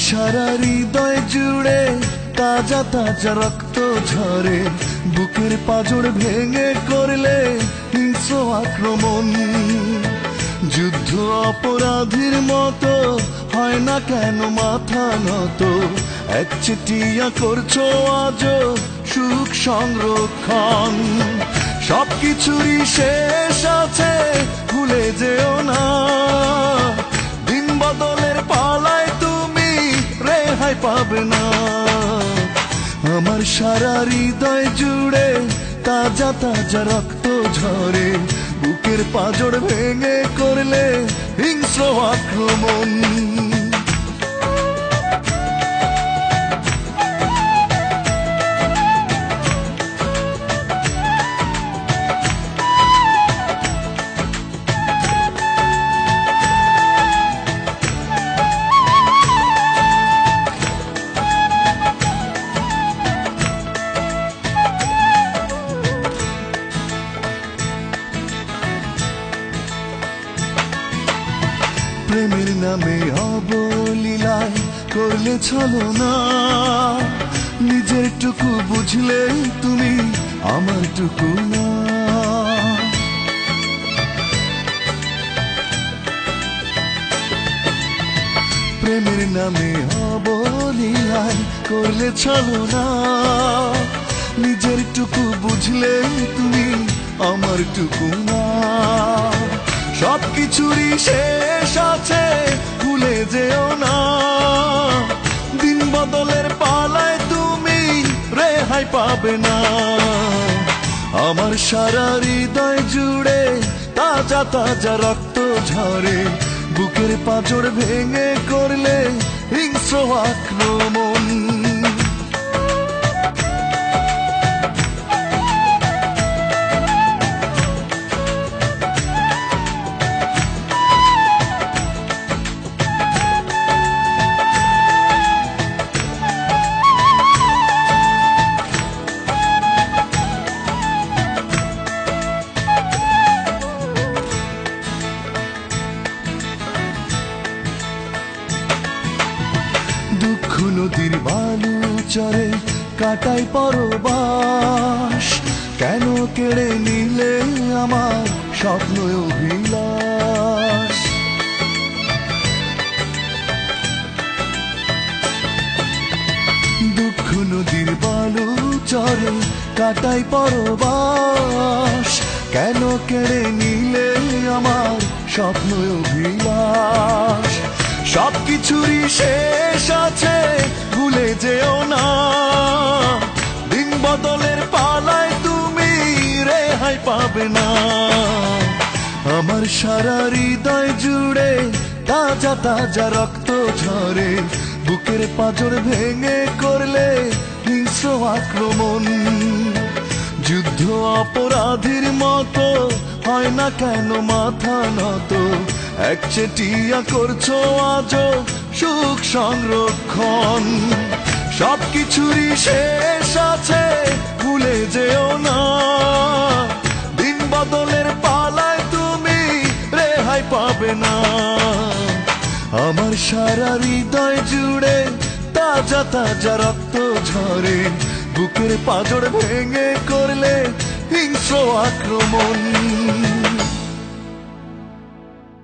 সারা হৃদয় জুড়ে তাজা তাজা রক্ত ঝরে, বুকের পাঁজর ভেঙে করলে হিংস্র আক্রমণ। যুদ্ধ অপরাধীর মতো হয় না কেন মাথা নত, একচেটিয়া করছো আজ সুখ সংরক্ষণ। সবকিছুরই শেষ আছে, ভুলে যেও না, দিন বদলের পালায় তুমি রেহাই পাবে না। আমার সারা হৃদয় জুড়ে তাজা তাজা রক্ত ঝরে, বুকের পাঁজর ভেঙে করলে হিংস্র আক্রমণ। প্রেমের নামে অবলীলায় করলে ছলনা, নিজের টুকু বুঝলে তুমি আমার টুকু না। প্রেমের নামে অবলীলায় করলে ছলনা, নিজের টুকু বুঝলে তুমি আমার টুকু না। সবকিছুরই শেষ আছে, ভুলে যেও না, দিন বদলের পালায় তুমি রেহাই পাবে না। আমার সারা হৃদয় জুড়ে তাজা তাজা রক্ত ঝরে, বুকের পাঁজর ভেঙে করলে হিংস্র আক্রমণ। দুঃখ নদীর বালু চরে কাটাই পরবাস, কেন কেড়ে নিলে আমার স্বপ্ন অভিলাষ। দুঃখ নদীর বালু চরে কাটাই পরবাস, কেন কেড়ে নিলে আমার স্বপ্ন অভিলাষ। সবকিছুরই শেষ আছে, ভুলে যেও না, দিন বদলের পালায় তুমি রেহাই পাবে না। আমার সারা হৃদয় জুড়ে তাজা তাজা রক্ত ঝরে, বুকের পাঁজর ভেঙে করলে হিংস্র আক্রমণ। যুদ্ধ অপরাধীর মতো হয় না কেন মাথা নত, একচেটিয়া করছো আজ সুখ সংরক্ষণ। সবকিছুরই শেষ আছে, ভুলে যেও না, দিন বদলের পালায় তুমি রেহাই পাবে না। আমার সারা হৃদয় জুড়ে তাজা তাজা রক্ত ঝরে, বুকের পাঁজর ভেঙে করলে হিংস্র আক্রমণ।